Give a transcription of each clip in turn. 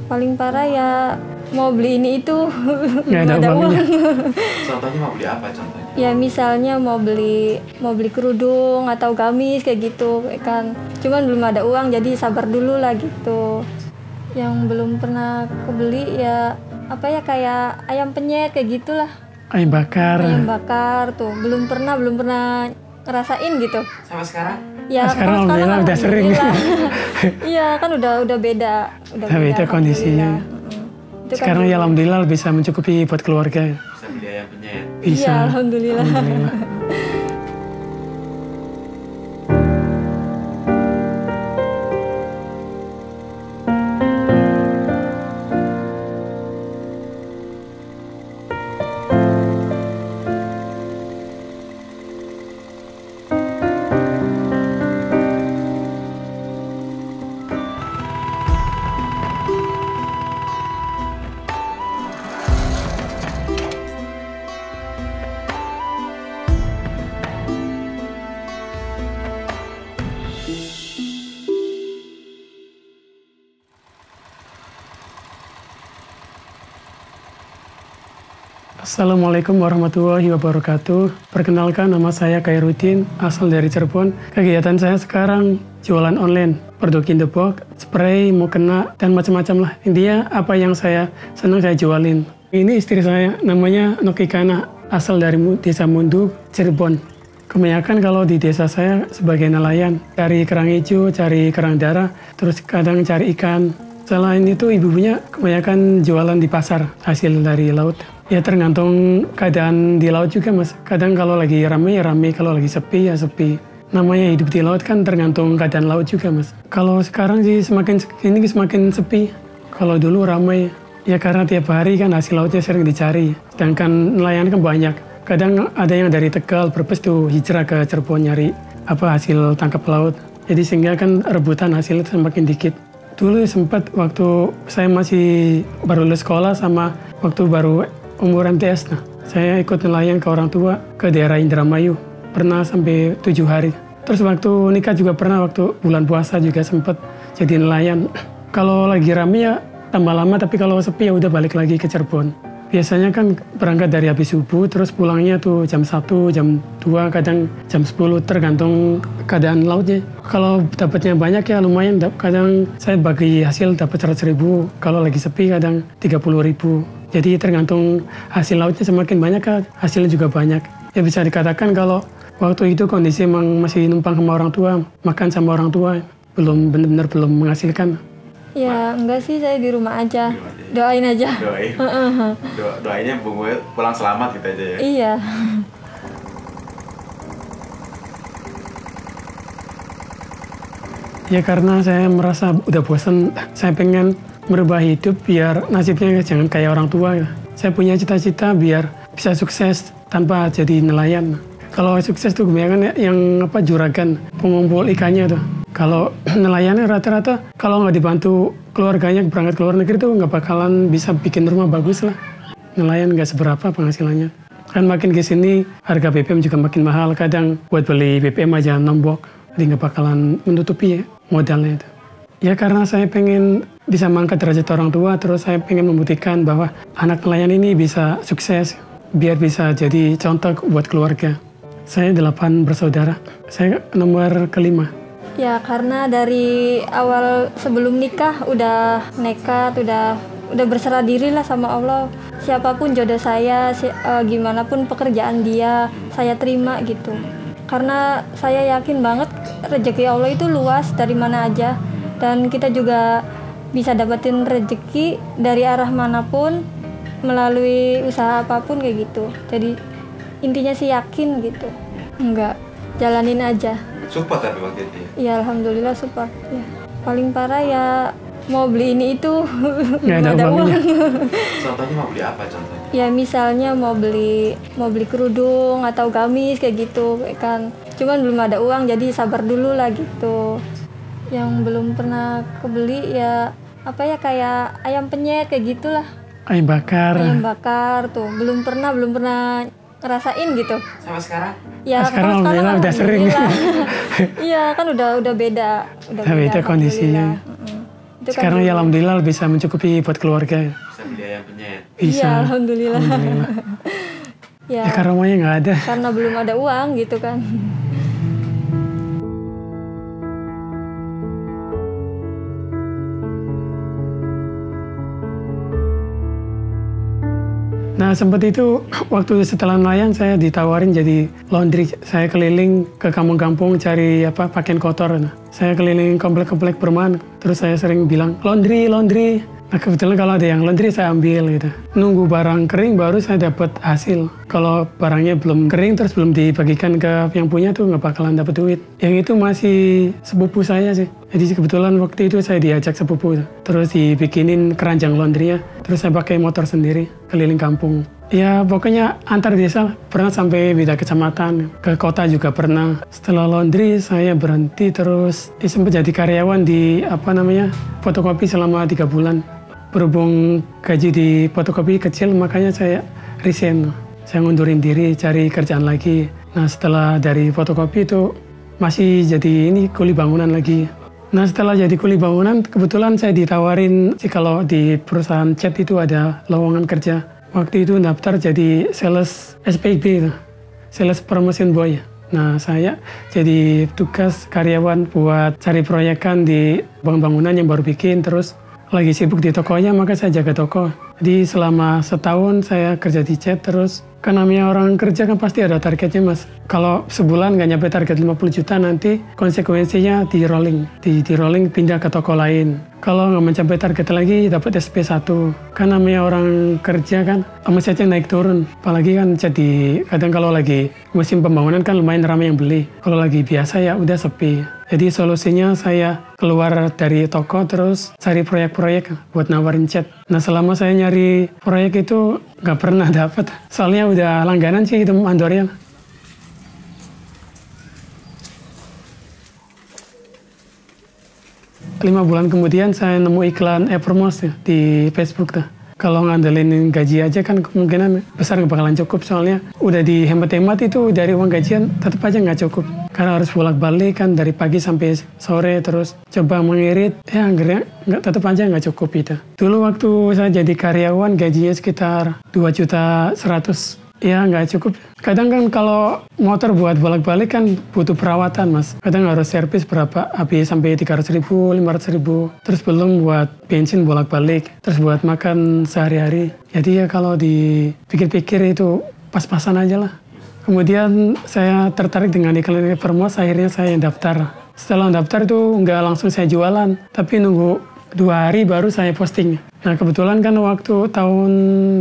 Paling parah ya mau beli ini itu Nggak ada ada uang. uangnya. Contohnya mau beli apa contohnya? Ya misalnya mau beli kerudung atau gamis kayak gitu kan. Cuman belum ada uang jadi sabar dulu lah gitu. Yang belum pernah kebeli ya apa ya kayak ayam penyet kayak gitulah. Ayam bakar. Ayam bakar tuh belum pernah ngerasain gitu. Sampai sekarang? Ya sekarang alhamdulillah udah sering. Iya kan udah beda. Udah beda kondisinya. Itu sekarang kan ya alhamdulillah bisa mencukupi buat keluarga. Bisa beli ayam penyet? Bisa. Iya alhamdulillah. Assalamualaikum warahmatullahi wabarakatuh. Perkenalkan, nama saya Khairuddin, asal dari Cirebon. Kegiatan saya sekarang jualan online, produk in the box, spray, mukena, dan macam-macam lah. Intinya apa yang saya senang saya jualin. Ini istri saya, namanya Nokikana, asal dari desa Mundu, Cirebon. Kebanyakan kalau di desa saya sebagai nelayan, cari kerang hijau, cari kerang darah, terus kadang cari ikan. Selain itu ibu-ibunya kebanyakan jualan di pasar, hasil dari laut. Ya tergantung keadaan di laut juga mas. Kadang kalau lagi ramai ya ramai, kalau lagi sepi ya sepi. Namanya hidup di laut kan tergantung keadaan laut juga mas. Kalau sekarang sih semakin sepi. Kalau dulu ramai ya karena tiap hari kan hasil lautnya sering dicari. Sedangkan nelayan kan banyak. Kadang ada yang dari Tegal, Brebes tuh hijrah ke Cirebon nyari hasil tangkap laut. Jadi sehingga kan rebutan hasil itu semakin dikit. Dulu sempat waktu saya masih baru lulus sekolah sama waktu baru umuran TS, saya ikut nelayan ke orang tua ke daerah Indramayu. Pernah sampai 7 hari. Terus waktu nikah juga pernah, waktu bulan puasa juga sempat jadi nelayan. Kalau lagi rame ya tambah lama, tapi kalau sepi ya udah balik lagi ke Cirebon. Biasanya kan berangkat dari habis subuh, terus pulangnya tuh jam 1, jam 2, kadang jam 10, tergantung keadaan lautnya. Kalau dapatnya banyak ya lumayan, kadang saya bagi hasil dapat 100.000, kalau lagi sepi kadang 30.000. Jadi tergantung hasil lautnya semakin banyak kan, hasilnya juga banyak. Ya bisa dikatakan kalau waktu itu kondisi emang masih numpang sama orang tua, makan sama orang tua, benar-benar belum menghasilkan. Ya enggak sih, saya di rumah aja. Doain aja. Doain. Doainnya pulang selamat gitu aja ya? Iya. Ya karena saya merasa udah bosan, saya pengen merubah hidup biar nasibnya jangan kayak orang tua. Saya punya cita-cita biar bisa sukses tanpa jadi nelayan. Kalau sukses tuh kebanyakan yang juragan, pengumpul ikannya tuh. Kalau nelayannya rata-rata kalau nggak dibantu keluarganya berangkat ke luar negeri tuh nggak bakalan bisa bikin rumah bagus lah. Nelayan nggak seberapa penghasilannya. Kan makin ke sini harga BBM juga makin mahal. Kadang buat beli BBM aja nombok, jadi nggak bakalan menutupi modalnya itu. Ya karena saya pengen bisa mengangkat derajat orang tua, terus saya pengen membuktikan bahwa anak nelayan ini bisa sukses, biar bisa jadi contoh buat keluarga. Saya 8 bersaudara, saya nomor kelima. Ya karena dari awal sebelum nikah udah nekat, udah berserah diri lah sama Allah. Siapapun jodoh saya, gimana pun pekerjaan dia, saya terima gitu. Karena saya yakin banget rezeki Allah itu luas dari mana aja. Dan kita juga bisa dapetin rezeki dari arah manapun, melalui usaha apapun kayak gitu. Jadi intinya sih yakin gitu. Enggak, jalanin aja. Support tapi waktu itu ya? Ya alhamdulillah support ya. Paling parah ya mau beli ini itu nggak ada uangnya. Contohnya mau beli apa contohnya? Ya misalnya mau beli kerudung atau gamis kayak gitu kan. Cuman belum ada uang jadi sabar dulu lah gitu. Yang belum pernah kebeli ya kayak ayam penyet kayak gitulah. Ayam bakar. Ayam bakar tuh belum pernah ngerasain gitu. Sampai sekarang? Ya sekarang alhamdulillah udah sering. Iya kan udah beda kondisinya. Itu kan Sekarang dulu. ya alhamdulillah bisa mencukupi buat keluarga. Bisa beli ayam penyet. Bisa. Iya, alhamdulillah. Alhamdulillah. Ya, Ya karena rumahnya nggak ada. karena belum ada uang gitu kan. Nah sempat itu waktu setelah nelayan saya ditawarin jadi laundry. Saya keliling ke kampung-kampung cari pakaian kotor. Nah, saya keliling komplek-komplek perumahan. Terus saya sering bilang laundry, laundry. Nah kebetulan kalau ada yang laundry saya ambil gitu. Nunggu barang kering baru saya dapat hasil. Kalau barangnya belum kering terus belum dibagikan ke yang punya tuh nggak bakalan dapat duit. Yang itu masih sepupu saya sih. Jadi kebetulan waktu itu saya diajak sepupu. Terus dibikinin keranjang laundry-nya. Terus saya pakai motor sendiri keliling kampung. Ya pokoknya antar desa pernah sampai beda kecamatan. Ke kota juga pernah. Setelah laundry saya berhenti terus sempat jadi karyawan di fotokopi selama 3 bulan. Berhubung gaji di fotokopi kecil makanya saya resign. Saya ngundurin diri cari kerjaan lagi. Nah setelah dari fotokopi itu masih jadi kuli bangunan lagi. Nah setelah jadi kuli bangunan kebetulan saya ditawarin sih kalau di perusahaan cat itu ada lowongan kerja. Waktu itu daftar jadi sales SPB, sales promotion boy. Nah saya jadi tugas karyawan buat cari proyekan di bangunan yang baru bikin. Terus lagi sibuk di tokonya maka saya jaga toko. Jadi selama setahun saya kerja di cat terus. Kan namanya orang kerja kan pasti ada targetnya mas. Kalau sebulan nggak nyampe target 50 juta nanti konsekuensinya di rolling pindah ke toko lain. Kalau nggak mencapai target lagi dapat SP1. Kan namanya orang kerja kan omsetnya naik turun. Apalagi kan jadi kadang kalau lagi musim pembangunan kan lumayan ramai yang beli. Kalau lagi biasa ya udah sepi. Jadi solusinya saya keluar dari toko terus cari proyek-proyek buat nawarin cat. Nah selama saya nyari proyek itu nggak pernah dapat. Soalnya udah langganan sih itu mandornya. Lima bulan kemudian saya nemu iklan e-promote di Facebook tuh. Kalau ngandelin gaji aja kan kemungkinan besar nggak bakalan cukup soalnya udah dihemat-hemat itu dari uang gajian tetap aja nggak cukup. Karena harus bolak-balik kan dari pagi sampai sore terus coba mengirit akhirnya tetap aja nggak cukup itu. Dulu waktu saya jadi karyawan gajinya sekitar 2.100.000. Ya nggak cukup. Kadang kan kalau motor buat bolak-balik kan butuh perawatan mas. Kadang harus servis berapa, habis sampai 300.000, 500.000. Terus belum buat bensin bolak-balik. Terus buat makan sehari-hari. Jadi ya kalau dipikir-pikir itu pas-pasan aja lah. Kemudian saya tertarik dengan iklan e-promote, akhirnya saya daftar. Setelah daftar itu nggak langsung saya jualan, tapi nunggu 2 hari baru saya posting. Nah kebetulan kan waktu tahun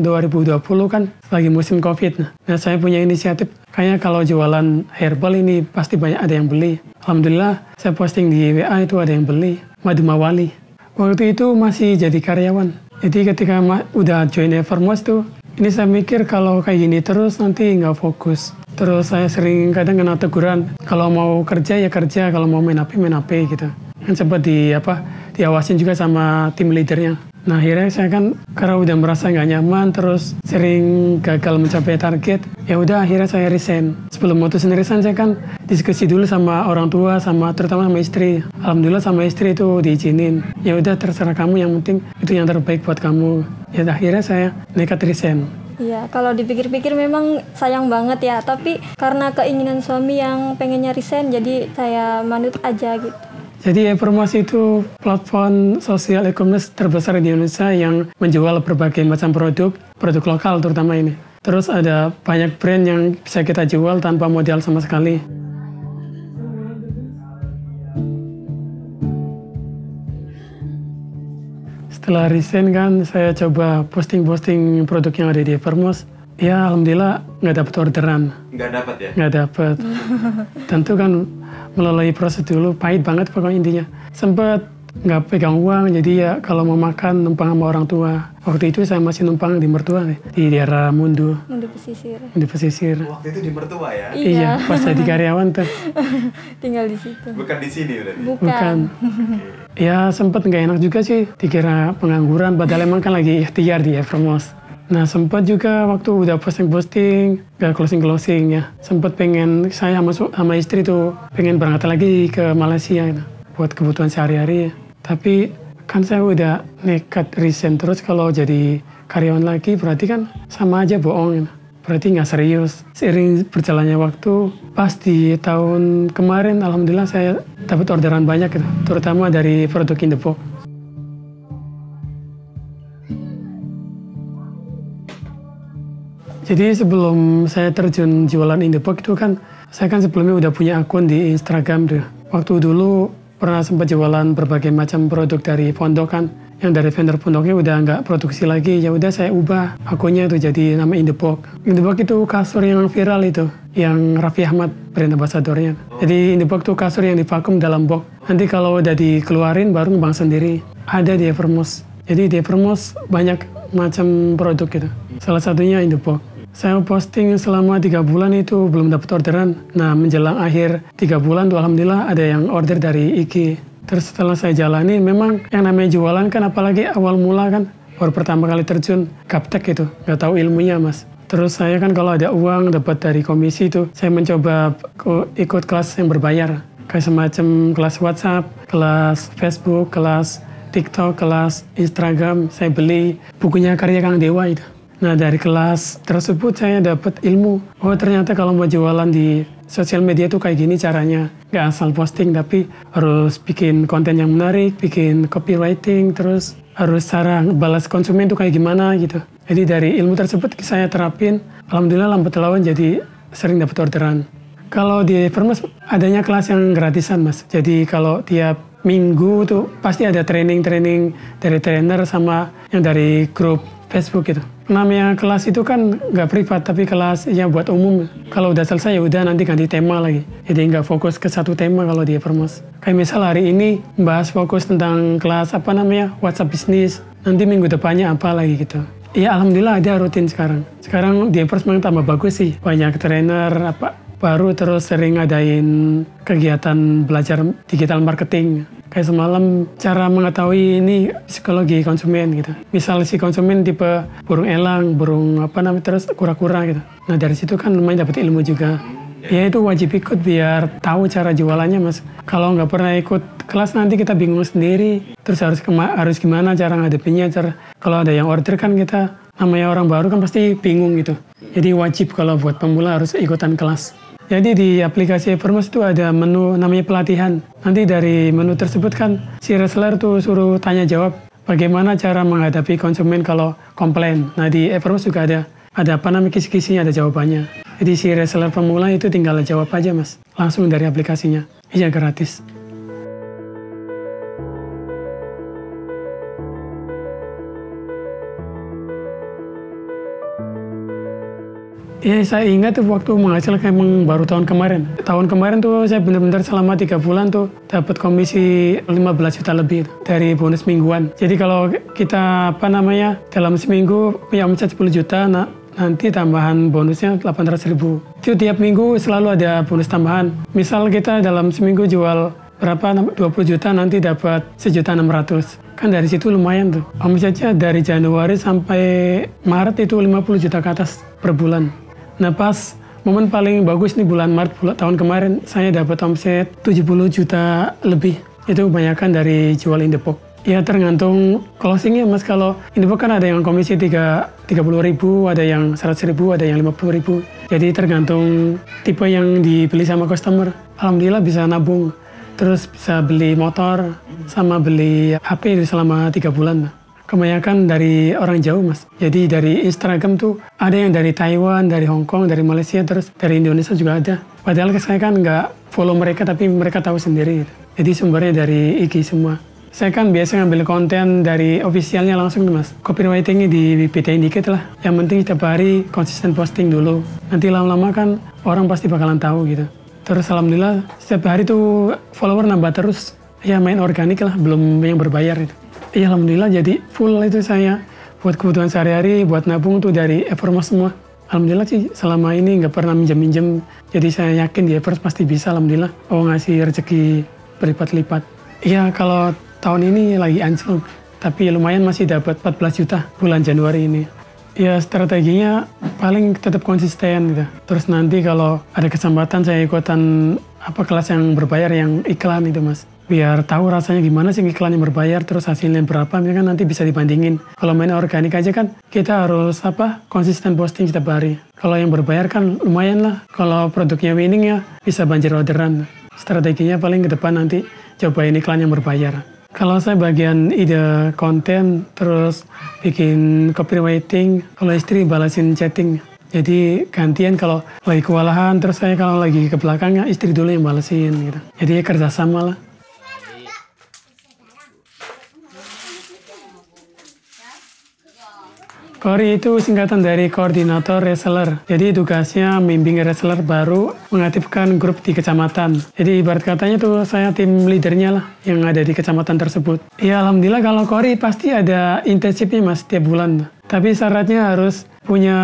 2020 kan lagi musim COVID. Nah saya punya inisiatif, kayaknya kalau jualan herbal ini pasti banyak ada yang beli. Alhamdulillah saya posting di WA itu ada yang beli, Madu Mawali. Waktu itu masih jadi karyawan. Jadi ketika udah join e-promote tuh, ini saya mikir kalau kayak gini terus nanti nggak fokus. Terus saya sering kadang kena teguran, kalau mau kerja ya kerja, kalau mau main HP gitu. Kan sempat diawasin juga sama tim leadernya. Nah akhirnya saya kan karena udah merasa nggak nyaman terus sering gagal mencapai target, ya udah akhirnya saya resign. Sebelum mutusin resign saya kan diskusi dulu sama orang tua sama terutama sama istri. Alhamdulillah sama istri itu diizinin. Ya udah terserah kamu, yang penting itu yang terbaik buat kamu. Ya akhirnya saya nekat resign. Iya, kalau dipikir-pikir memang sayang banget ya. Tapi karena keinginan suami yang pengennya resign, jadi saya manut aja gitu. Jadi e-promote itu platform sosial e-commerce terbesar di Indonesia yang menjual berbagai macam produk lokal terutama ini. Terus ada banyak brand yang bisa kita jual tanpa modal sama sekali. Setelah resign kan saya coba posting-posting produk yang ada di e-promote. Ya alhamdulillah nggak dapat orderan. Nggak dapat ya? Nggak dapat. Tentu kan melalui proses dulu, pahit banget pokoknya intinya. Sempet nggak pegang uang, jadi ya kalau mau makan numpang sama orang tua. Waktu itu saya masih numpang di mertua di daerah Mundu. Mundu pesisir. Di pesisir. Waktu itu di mertua ya? Iya, pas saya di karyawan tuh. Tinggal di situ. Bukan di sini berarti? Bukan. Ya sempet nggak enak juga sih, dikira pengangguran, padahal emang kan lagi ikhtiar di e-promote. Nah sempat juga waktu udah posting-posting, gak closing ya. Sempat pengen saya sama istri tuh pengen berangkat lagi ke Malaysia gitu, buat kebutuhan sehari-hari. Tapi kan saya udah nekat resign terus kalau jadi karyawan lagi berarti kan sama aja bohong. Berarti nggak serius. Seiring berjalannya waktu, pas di tahun kemarin alhamdulillah saya dapat orderan banyak gitu, terutama dari produk In The Box. Jadi sebelum saya terjun jualan In The Box itu kan, saya kan sebelumnya udah punya akun di Instagram tuh. Waktu dulu pernah sempat jualan berbagai macam produk dari pondok kan, yang dari vendor pondoknya udah nggak produksi lagi, ya udah saya ubah akunnya itu jadi nama In The Box. In The Box itu kasur yang viral itu, yang Raffi Ahmad brand ambassadornya. Jadi In The Box itu kasur yang divakum dalam box. Nanti kalau udah dikeluarin baru ngembang sendiri. Ada di Evermost. Jadi di Evermost banyak macam produk gitu. Salah satunya In The Box. Saya posting selama 3 bulan itu belum dapat orderan. Nah menjelang akhir 3 bulan tuh alhamdulillah ada yang order dari IG. Terus setelah saya jalani, memang yang namanya jualan kan apalagi awal mula kan, baru pertama kali terjun, gaptek itu, nggak tahu ilmunya mas. Terus saya kan kalau ada uang dapat dari komisi itu, saya mencoba ikut kelas yang berbayar. Kayak semacam kelas WhatsApp, kelas Facebook, kelas TikTok, kelas Instagram, saya beli bukunya karya Kang Dewa itu. Nah dari kelas tersebut saya dapat ilmu, oh ternyata kalau mau jualan di sosial media tuh kayak gini caranya. Gak asal posting tapi harus bikin konten yang menarik, bikin copywriting, terus harus cara balas konsumen tuh kayak gimana gitu. Jadi dari ilmu tersebut saya terapin, alhamdulillah lambat laun jadi sering dapat orderan. Kalau di Evermost adanya kelas yang gratisan mas, jadi kalau tiap minggu tuh pasti ada training-training dari trainer sama yang dari grup Facebook gitu. Namanya kelas itu kan nggak privat tapi kelas ya buat umum. Kalau udah selesai ya udah nanti ganti tema lagi. Jadi nggak fokus ke satu tema kalau di Evermost. Kayak misal hari ini bahas fokus tentang kelas WhatsApp bisnis. Nanti minggu depannya apa lagi gitu. Ya alhamdulillah ada rutin sekarang. Sekarang di Evermost memang tambah bagus sih. Banyak trainer baru terus sering ngadain kegiatan belajar digital marketing. Kayak semalam cara mengetahui ini psikologi konsumen gitu. Misal si konsumen tipe burung elang, burung terus kura-kura gitu. Nah dari situ kan lumayan dapat ilmu juga. Ya itu wajib ikut biar tahu cara jualannya mas. Kalau nggak pernah ikut kelas nanti kita bingung sendiri. Terus harus gimana cara ngadepinnya. Kalau ada yang order kan kita namanya orang baru kan pasti bingung gitu. Jadi wajib kalau buat pemula harus ikutan kelas. Jadi di aplikasi Evermost itu ada menu namanya pelatihan. Nanti dari menu tersebut kan si reseller tuh suruh tanya jawab bagaimana cara menghadapi konsumen kalau komplain. Nah di Evermost juga ada kisi-kisinya, ada jawabannya. Jadi si reseller pemula itu tinggal jawab aja mas, langsung dari aplikasinya. Iya gratis. Ya saya ingat tuh waktu menghasilkan emang baru tahun kemarin. Tahun kemarin tuh saya benar-benar selama 3 bulan tuh dapat komisi 15 juta lebih dari bonus mingguan. Jadi kalau kita dalam seminggu punya omset 10 juta, nanti tambahan bonusnya 800 ribu. Itu tiap minggu selalu ada bonus tambahan. Misal kita dalam seminggu jual 20 juta nanti dapat 1.600.000. Kan dari situ lumayan tuh. Omsetnya dari Januari sampai Maret itu 50 juta ke atas per bulan. Nah pas momen paling bagus nih bulan Maret tahun kemarin saya dapat omset 70 juta lebih. Itu kebanyakan dari jual In The Box. Ya tergantung closingnya mas. Kalau In The Box kan ada yang komisi 30 ribu, ada yang 100 ribu, ada yang 50 ribu. Jadi tergantung tipe yang dibeli sama customer. Alhamdulillah bisa nabung. Terus bisa beli motor sama beli HP selama 3 bulan. Kebanyakan dari orang jauh mas. Jadi dari Instagram tuh ada yang dari Taiwan, dari Hong Kong, dari Malaysia, terus dari Indonesia juga ada. Padahal saya kan nggak follow mereka tapi mereka tahu sendiri. Jadi sumbernya dari IG semua. Saya kan biasa ngambil konten dari officialnya langsung mas. Copywritingnya dipitain dikit lah. Yang penting setiap hari konsisten posting dulu. Nanti lama-lama kan orang pasti bakalan tahu gitu. Terus alhamdulillah setiap hari tuh follower nambah terus. Ya main organik lah, belum yang berbayar itu. Iya alhamdulillah jadi full itu saya buat kebutuhan sehari-hari, buat nabung tuh dari Evermost semua. Alhamdulillah sih selama ini nggak pernah minjem-minjem. Jadi saya yakin di Evermost pasti bisa alhamdulillah. Oh ngasih rezeki berlipat-lipat. Iya kalau tahun ini lagi anjlok, tapi lumayan masih dapat 14 juta bulan Januari ini. Ya strateginya paling tetap konsisten gitu. Terus nanti kalau ada kesempatan saya ikutan kelas yang berbayar yang iklan itu mas. Biar tahu rasanya gimana sih iklan yang berbayar, terus hasilnya berapa, kan nanti bisa dibandingin. Kalau main organik aja kan kita harus konsisten posting setiap hari. Kalau yang berbayar kan lumayan lah. Kalau produknya winning ya bisa banjir orderan. Strateginya paling ke depan nanti cobain iklan yang berbayar. Kalau saya bagian ide konten, terus bikin copywriting, kalau istri balasin chatting. Jadi gantian kalau lagi kewalahan, terus saya kalau lagi ke belakangnya istri dulu yang balesin gitu. Jadi kerjasama lah. KORI itu singkatan dari Koordinator Reseller. Jadi tugasnya membimbing reseller baru mengaktifkan grup di kecamatan. Jadi ibarat katanya tuh saya tim leadernya lah yang ada di kecamatan tersebut. Ya alhamdulillah kalau KORI pasti ada internshipnya mas tiap bulan. Tapi syaratnya harus punya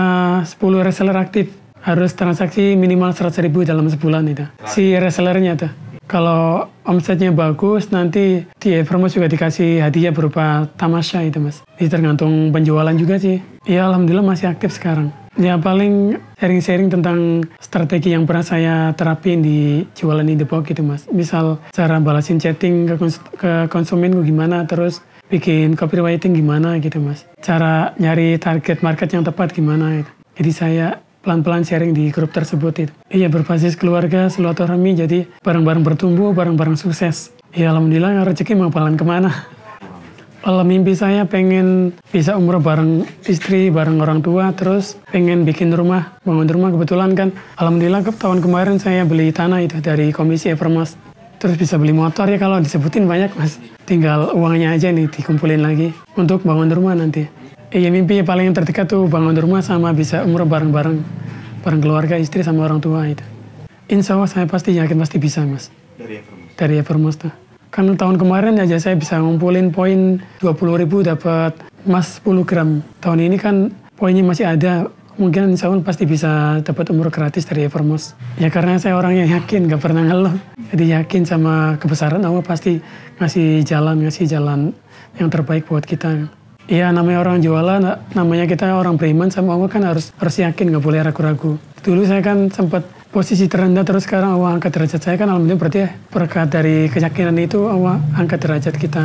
10 reseller aktif. Harus transaksi minimal 100.000 dalam sebulan itu. Si resellernya tuh. Kalau omsetnya bagus, nanti di e-commerce juga dikasih hadiah berupa tamasya itu mas. Jadi tergantung penjualan juga sih. Ya alhamdulillah masih aktif sekarang. Ya paling sharing-sharing tentang strategi yang pernah saya terapin di jualan in the box gitu mas. Misal cara balasin chatting ke konsumen gimana, terus bikin copywriting gimana gitu mas. Cara nyari target market yang tepat gimana gitu. Jadi saya pelan-pelan sharing di grup tersebut itu. Iya berbasis keluarga, silaturahmi, jadi bareng-bareng bertumbuh, bareng-bareng sukses. Ya alhamdulillah rezeki mau jalan kemana. Kalau mimpi saya pengen bisa umroh bareng istri, bareng orang tua, terus pengen bikin rumah, bangun rumah. Kebetulan kan alhamdulillah tahun kemarin saya beli tanah itu dari Komisi Evermas. Terus bisa beli motor ya kalau disebutin banyak mas. Tinggal uangnya aja nih dikumpulin lagi untuk bangun rumah nanti. Iya mimpi paling terdekat tuh bangun rumah sama bisa umroh bareng-bareng. Bareng keluarga, istri sama orang tua itu. Insya Allah saya pasti yakin pasti bisa mas. Dari Evermas tuh. Kan tahun kemarin aja saya bisa ngumpulin poin 20.000 dapat emas 10 gram. Tahun ini kan poinnya masih ada. Mungkin insya Allah pasti bisa dapat umroh gratis dari Evermas. Ya karena saya orang yang yakin, gak pernah ngeluh. Jadi yakin sama kebesaran Allah pasti ngasih jalan yang terbaik buat kita. Iya namanya orang jualan, namanya kita orang beriman sama Allah kan harus yakin, nggak boleh ragu-ragu. Dulu saya kan sempat posisi terendah, terus sekarang Allah angkat derajat saya kan alhamdulillah berarti ya berkat dari keyakinan itu Allah angkat derajat kita.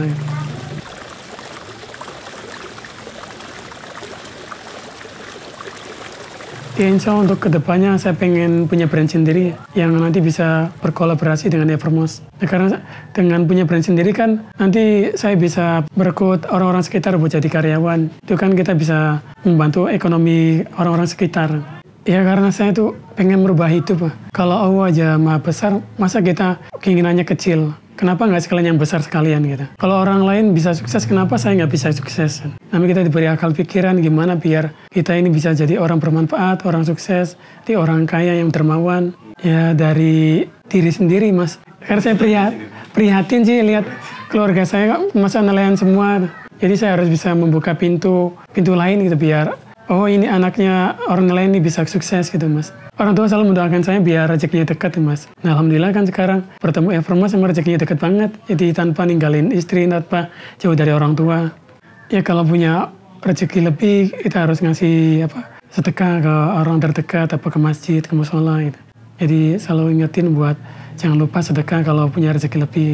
Ya insya Allah untuk kedepannya saya pengen punya brand sendiri yang nanti bisa berkolaborasi dengan Evermas. Nah, karena dengan punya brand sendiri kan nanti saya bisa merekrut orang-orang sekitar buat jadi karyawan. Itu kan kita bisa membantu ekonomi orang-orang sekitar. Ya karena saya tuh pengen merubah hidup. Kalau Allah aja maha besar, masa kita keinginannya kecil? Kenapa nggak sekalian yang besar sekalian gitu? Kalau orang lain bisa sukses, kenapa saya nggak bisa sukses? Namanya kita diberi akal pikiran gimana biar kita ini bisa jadi orang bermanfaat, orang sukses, jadi orang kaya yang dermawan. Ya dari diri sendiri mas. Karena saya prihatin sih lihat keluarga saya masa nelayan semua. Jadi saya harus bisa membuka pintu lain gitu biar oh ini anaknya orang nelayan ini bisa sukses gitu mas. Orang tua selalu mendoakan saya biar rezekinya dekat mas. Nah alhamdulillah kan sekarang bertemu Evermas sama rezekinya dekat banget. Jadi tanpa ninggalin istri, tanpa jauh dari orang tua. Ya kalau punya rezeki lebih kita harus ngasih sedekah ke orang terdekat, ke masjid, ke musola gitu. Jadi selalu ingetin buat jangan lupa sedekah kalau punya rezeki lebih.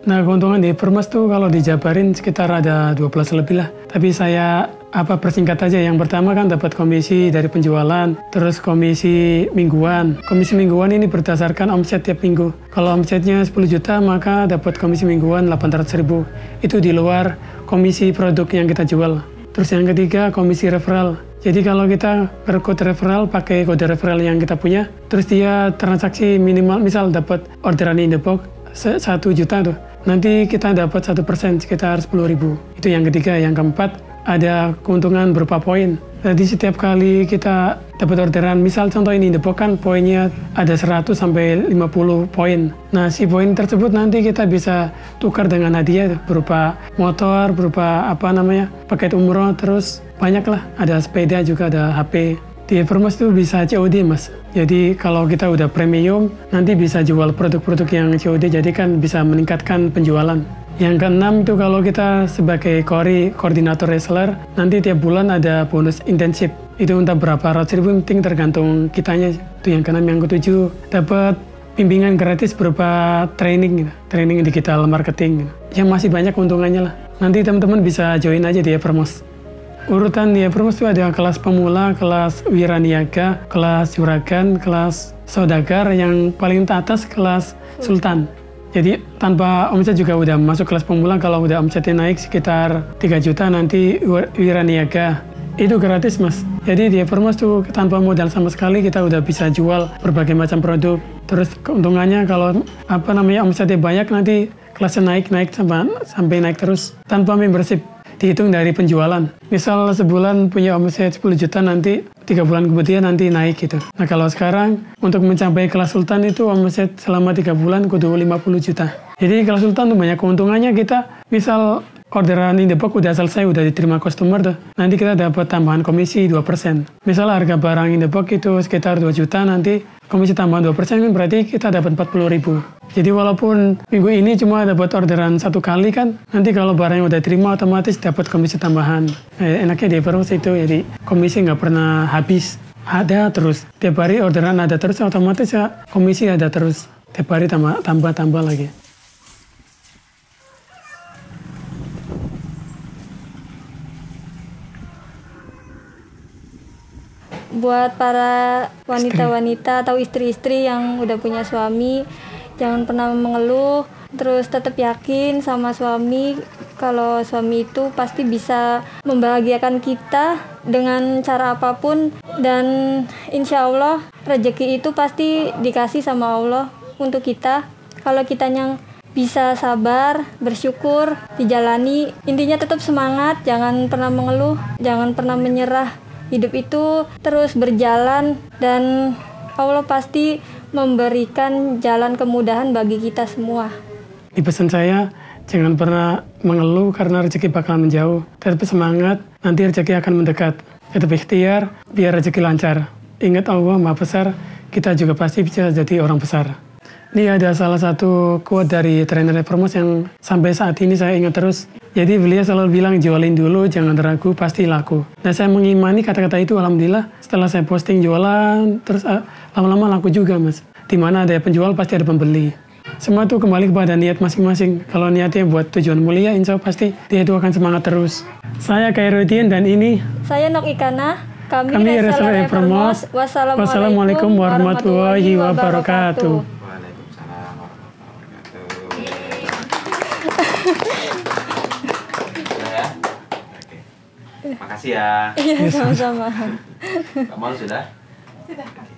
Nah keuntungan di Evermas tuh kalau dijabarin sekitar ada 12 lebih lah. Tapi saya persingkat aja. Yang pertama kan dapat komisi dari penjualan, terus komisi mingguan. Komisi mingguan ini berdasarkan omset tiap minggu. Kalau omsetnya 10 juta maka dapat komisi mingguan 800.000. Itu di luar komisi produk yang kita jual. Terus yang ketiga komisi referral. Jadi kalau kita rekrut referral pakai kode referral yang kita punya, terus dia transaksi minimal misal dapat orderan in the box 1 juta tuh. Nanti kita dapat 1% sekitar 10.000. Itu yang ketiga. Yang keempat ada keuntungan berupa poin. Jadi setiap kali kita dapat orderan, misal contoh ini the box kan poinnya ada 100 sampai 50 poin. Nah si poin tersebut nanti kita bisa tukar dengan hadiah berupa motor, berupa paket umroh, terus banyak lah. Ada sepeda juga, ada HP. Di Evermas itu bisa COD mas. Jadi kalau kita udah premium, nanti bisa jual produk-produk yang COD, jadi kan bisa meningkatkan penjualan. Yang keenam itu kalau kita sebagai koordinator reseller, nanti tiap bulan ada bonus internship. Itu entah berapa ratus ribu, penting tergantung kitanya. Itu yang keenam. Yang ketujuh, dapat bimbingan gratis berupa training, gitu. Training digital marketing, gitu. Yang masih banyak keuntungannya lah. Nanti teman-teman bisa join aja di Evermos. Urutan di Evermos itu ada kelas pemula, kelas wiraniaga, kelas juragan, kelas saudagar, yang paling atas kelas sultan. Jadi tanpa omset juga udah masuk kelas pemula. Kalau udah omsetnya naik sekitar 3 juta nanti wiraniaga. Itu gratis mas. Jadi di Evermos tuh tanpa modal sama sekali kita udah bisa jual berbagai macam produk. Terus keuntungannya kalau omsetnya banyak nanti kelasnya naik sampai naik terus tanpa membership. Dihitung dari penjualan. Misal sebulan punya omset 10 juta, nanti 3 bulan kemudian nanti naik gitu. Nah kalau sekarang untuk mencapai kelas sultan itu omset selama 3 bulan kudu 50 juta. Jadi kelas sultan tuh banyak keuntungannya. Kita misal orderan in the box udah selesai, udah diterima customer tuh, nanti kita dapat tambahan komisi 2%. Misal harga barang in the box itu sekitar 2 juta, nanti komisi tambahan 2% kan berarti kita dapat 40 ribu. Jadi walaupun minggu ini cuma dapat orderan 1 kali kan, nanti kalau barangnya udah terima otomatis dapat komisi tambahan. Enaknya di Evermos itu, jadi komisi nggak pernah habis. Ada terus, tiap hari orderan ada terus, otomatis ya komisi ada terus. Tiap hari tambah lagi. Buat para wanita-wanita atau istri-istri yang udah punya suami, jangan pernah mengeluh, terus tetap yakin sama suami kalau suami itu pasti bisa membahagiakan kita dengan cara apapun, dan insya Allah rezeki itu pasti dikasih sama Allah untuk kita. Kalau kitanya bisa sabar, bersyukur, dijalani, intinya tetap semangat, jangan pernah mengeluh, jangan pernah menyerah. Hidup itu terus berjalan dan Allah pasti memberikan jalan kemudahan bagi kita semua. Di pesan saya, jangan pernah mengeluh karena rezeki bakal menjauh. Tetap semangat, nanti rezeki akan mendekat. Tetap ikhtiar, biar rezeki lancar. Ingat Allah Maha Besar, kita juga pasti bisa jadi orang besar. Ini ada salah satu quote dari trainer Evermos yang sampai saat ini saya ingat terus. Jadi beliau selalu bilang, jualin dulu, jangan ragu, pasti laku. Nah saya mengimani kata-kata itu, alhamdulillah setelah saya posting jualan, terus lama-lama laku juga mas. Dimana ada penjual pasti ada pembeli. Semua itu kembali kepada niat masing-masing. Kalau niatnya buat tujuan mulia, insya Allah pasti dia itu akan semangat terus. Saya Khairuddin dan ini saya Nok Ikana. Kami reseller Evermos. Wassalamualaikum warahmatullahi wabarakatuh. Makasih ya. Iya, sama-sama. Kamu sudah? Sudah.